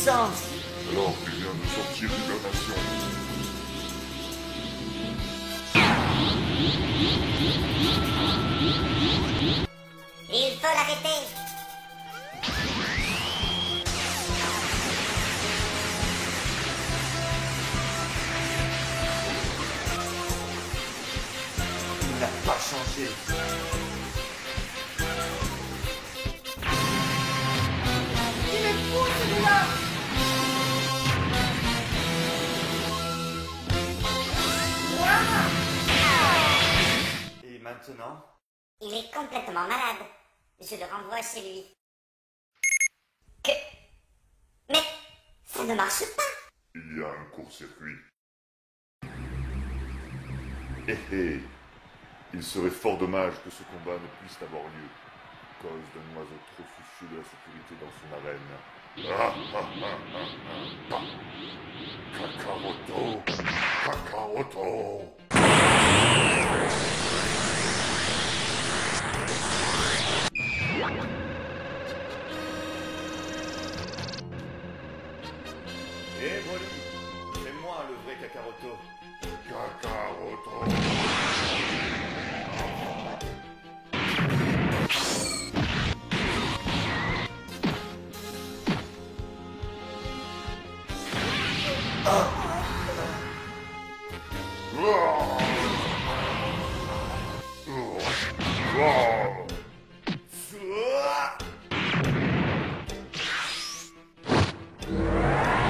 puissance. Alors qu'il vient de sortir d'hibernation. Il faut l'arrêter. Il n'a pas changé. Il est fou celui-là. Et maintenant? Il est complètement malade. Je le renvoie chez lui. Que... Mais ça ne marche pas. Il y a un court-circuit. Il serait fort dommage que ce combat ne puisse avoir lieu, à cause d'un oiseau trop soucieux de la sécurité dans son arène. Kakaroto, Kakaroto. Eh Broly, c'est moi le vrai Kakaroto. Kakaroto.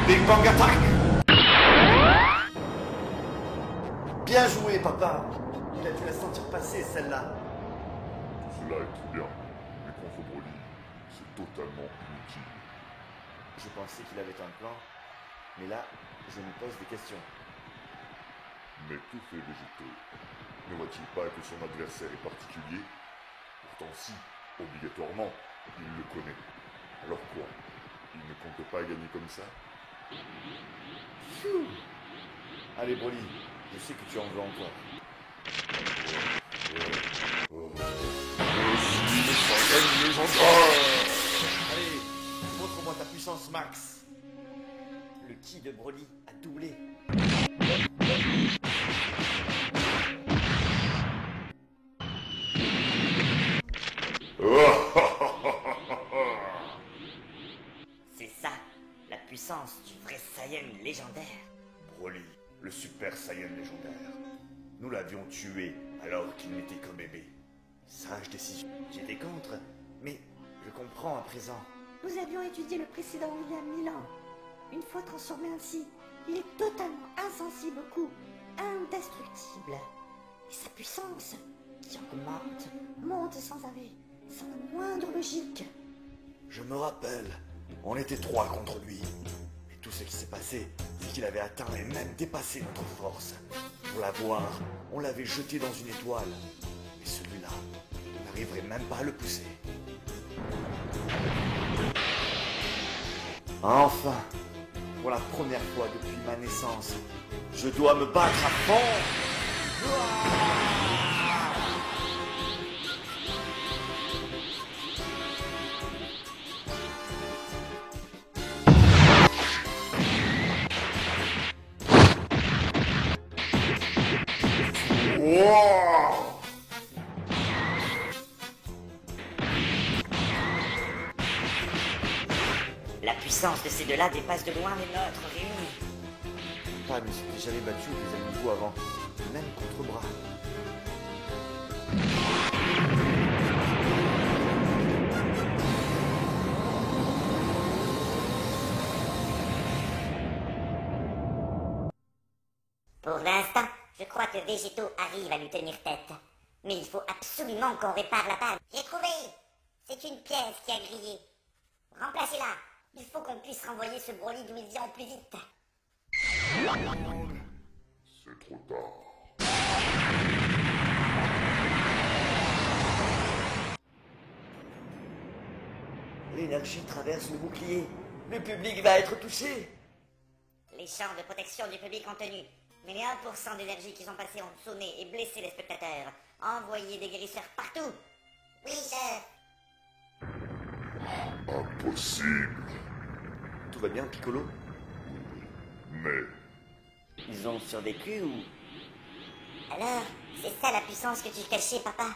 Big Bang Attack! Bien joué, papa! Il a dû la sentir passer, celle-là. Cela est très bien, mais contre Broly, c'est totalement inutile. Je pensais qu'il avait un plan, mais là, je me pose des questions. Mais que fait Végéto? Ne voit-il pas que son adversaire est particulier? Pourtant si, obligatoirement, il le connaît. Alors quoi? Il ne compte pas gagner comme ça? Pfiou. Allez Broly, je sais que tu en veux encore. Allez, montre-moi ta puissance max. Le ki de Broly a doublé. C'est ça, la puissance du vrai Saiyan légendaire. Broly, le super Saiyan légendaire. Nous l'avions tué alors qu'il n'était qu'un bébé. Sage décision. J'étais contre, mais je comprends à présent. Nous avions étudié le précédent il y a 1000 ans. Une fois transformé ainsi, il est totalement insensible au coup, indestructible. Et sa puissance, qui augmente, monte sans arrêt, sans la moindre logique. Je me rappelle, on était 3 contre lui. Et tout ce qui s'est passé, c'est qu'il avait atteint et même dépassé notre force. Pour l'avoir, on l'avait jeté dans une étoile. Mais celui-là, on n'arriverait même pas à le pousser. Enfin, pour la première fois depuis ma naissance, je dois me battre à fond. La puissance de ces deux-là dépasse de loin les nôtres réunis. Ah, mais j'ai jamais battu des animaux avant, même contre bras. Pour l'instant, je crois que Végéto arrive à lui tenir tête. Mais il faut absolument qu'on répare la panne. J'ai trouvé! C'est une pièce qui a grillé. Remplacez-la! Il faut qu'on puisse renvoyer ce Broly d'où il vient au plus vite. C'est trop tard. L'énergie traverse le bouclier. Le public va être touché. Les champs de protection du public ont tenu. Mais les 1% d'énergie qu'ils ont passé ont sonné et blessé les spectateurs. Envoyez des guérisseurs partout. Oui, chef. Impossible. Tout va bien, Piccolo? Mais Ils ont survécu ou... Alors, c'est ça la puissance que tu cachais, papa?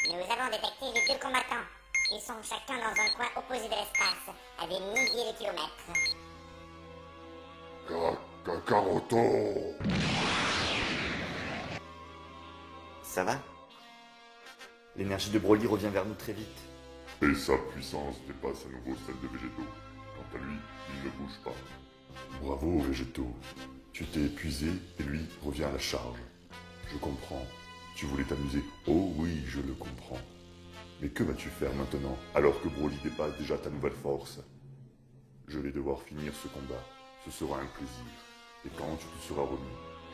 Nous avons détecté les deux combattants. Ils sont chacun dans un coin opposé de l'espace, à des milliers de kilomètres. Kakaroto! Ça va? L'énergie de Broly revient vers nous très vite. Et sa puissance dépasse à nouveau celle de Végéto. Quant à lui, il ne bouge pas. Bravo, Végéto. Tu t'es épuisé et lui revient à la charge. Je comprends. Tu voulais t'amuser. Oh oui, je le comprends. Mais que vas-tu faire maintenant, alors que Broly dépasse déjà ta nouvelle force? Je vais devoir finir ce combat. Ce sera un plaisir. Et quand tu te seras remis,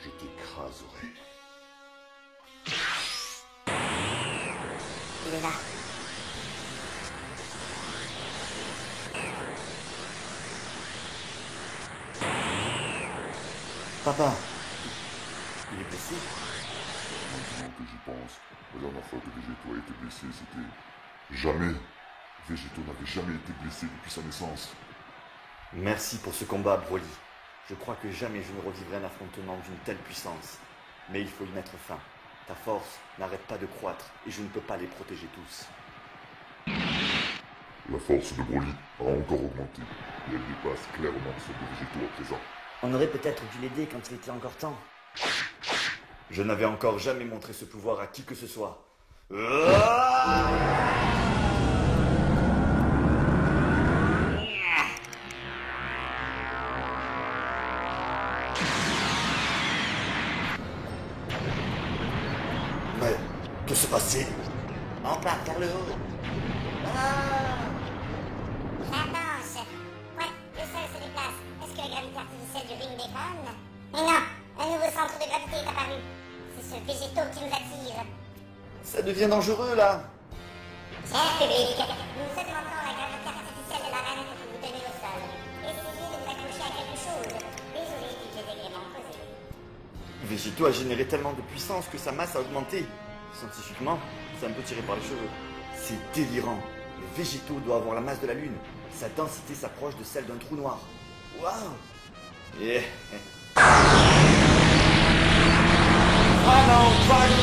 je t'écraserai. Il est là. Papa! Il est blessé? Maintenant que j'y pense, la dernière fois que Végéto a été blessé, c'était... Jamais! Végéto n'avait jamais été blessé depuis sa naissance. Merci pour ce combat, Broly. Je crois que jamais je ne revivrai un affrontement d'une telle puissance. Mais il faut y mettre fin. Ta force n'arrête pas de croître et je ne peux pas les protéger tous. La force de Broly a encore augmenté, et elle dépasse clairement celle de Végéto à présent. On aurait peut-être dû l'aider quand il était encore temps. Je n'avais encore jamais montré ce pouvoir à qui que ce soit. Mais que se passe-t-il? On part vers le haut. La planche. Ouais, le sol se déplace. Est-ce que la gravité artificielle du ring déconne? Mais non, un nouveau centre de gravité est apparu. C'est ce végétaux qui nous attire. Ça devient dangereux là. Cher public, nous augmentons la gravité artificielle de l'arène pour que vous teniez au sol. Essayez de vous accrocher à quelque chose. Désolé du désagrément causé. Végéto a généré tellement de puissance que sa masse a augmenté. Scientifiquement, c'est un peu tiré par les cheveux. C'est délirant. Le Végéto doit avoir la masse de la Lune. Sa densité s'approche de celle d'un trou noir. Waouh! Yeah. Dragon Crash!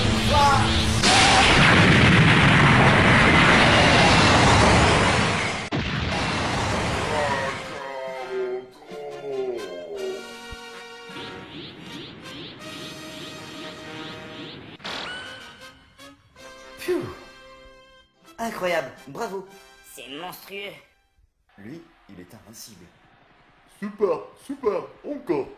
Pfiou. Incroyable, bravo. C'est monstrueux. Lui, il est invincible. Super, super, encore.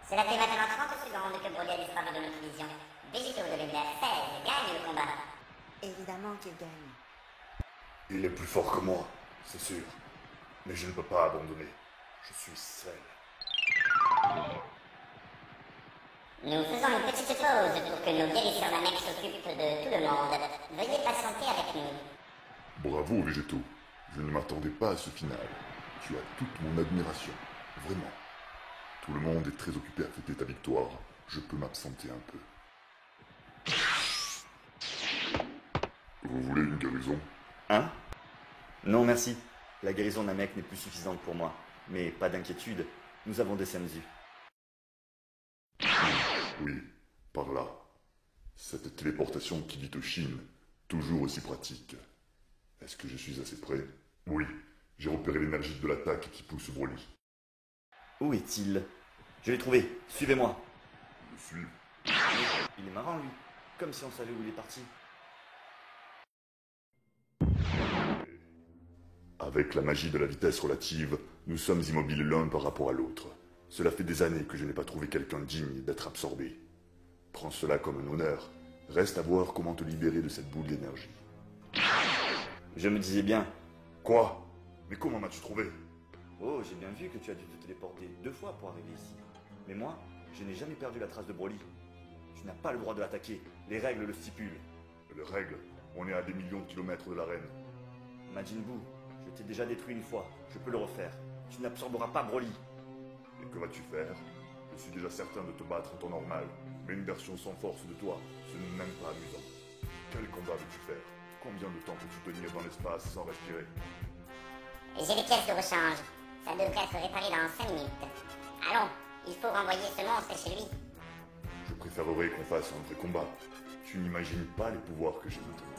Cela fait maintenant 30 secondes que Broly a disparu de notre vision. Végétaux de l'univers 16 gagne le combat. Évidemment qu'il gagne. Il est plus fort que moi, c'est sûr. Mais je ne peux pas abandonner. Je suis seul. Nous faisons une petite pause pour que nos guérisseurs Namek s'occupent de tout le monde. Veuillez patienter avec nous. Bravo, Végéto. Je ne m'attendais pas à ce final. Tu as toute mon admiration. Vraiment. Tout le monde est très occupé à fêter ta victoire. Je peux m'absenter un peu. Vous voulez une guérison? Hein? Non, merci. La guérison Namek n'est plus suffisante pour moi. Mais pas d'inquiétude, nous avons des Senzu. Oui, par là. Cette téléportation qui dit Toshin, toujours aussi pratique. Est-ce que je suis assez prêt? Oui, j'ai repéré l'énergie de l'attaque qui pousse Broly. Où est-il? Je l'ai trouvé, suivez-moi. Je suis. Il est marrant lui, comme si on savait où il est parti. Avec la magie de la vitesse relative, nous sommes immobiles l'un par rapport à l'autre. Cela fait des années que je n'ai pas trouvé quelqu'un digne d'être absorbé. Prends cela comme un honneur. Reste à voir comment te libérer de cette boule d'énergie. Je me disais bien. Quoi? Mais comment m'as-tu trouvé? Oh, j'ai bien vu que tu as dû te téléporter 2 fois pour arriver ici. Mais moi, je n'ai jamais perdu la trace de Broly. Tu n'as pas le droit de l'attaquer, les règles le stipulent. Les règles? On est à des millions de kilomètres de l'arène. Majin Buu, je t'ai déjà détruit une fois, je peux le refaire. Tu n'absorberas pas Broly. Et que vas-tu faire? Je suis déjà certain de te battre en temps normal, mais une version sans force de toi, ce n'est même pas amusant. Quel combat veux-tu faire? Combien de temps peux-tu tenir dans l'espace sans respirer? J'ai les pièces de rechange. Ça devrait être réparé dans 5 minutes. Allons, il faut renvoyer ce monstre chez lui. Je préférerais qu'on fasse un vrai combat. Tu n'imagines pas les pouvoirs que j'ai maintenant.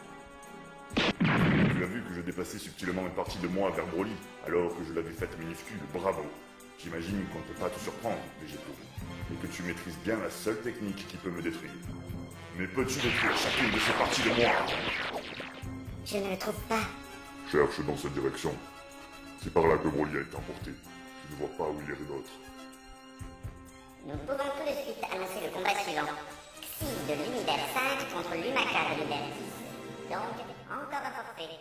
Tu as vu que je déplaçais subtilement une partie de moi vers Broly, alors que je l'avais faite minuscule, bravo. J'imagine qu'on ne peut pas te surprendre, Végéto, et que tu maîtrises bien la seule technique qui peut me détruire. Mais peux-tu détruire chacune de ces parties de moi? Je ne le trouve pas. Cherche dans cette direction. C'est par là que Broly a été emporté. Je ne vois pas où il irait d'autre. Nous pouvons tout de suite annoncer le combat suivant. Xi de l'univers 5 contre l'Umaka de l'univers 10. Donc, encore un forfait.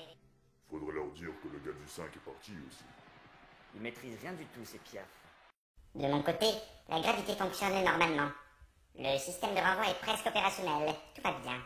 Faudrait leur dire que le gars du 5 est parti aussi. Il maîtrise rien du tout, ces piafs. De mon côté, la gravité fonctionne normalement. Le système de renvoi est presque opérationnel. Tout va bien.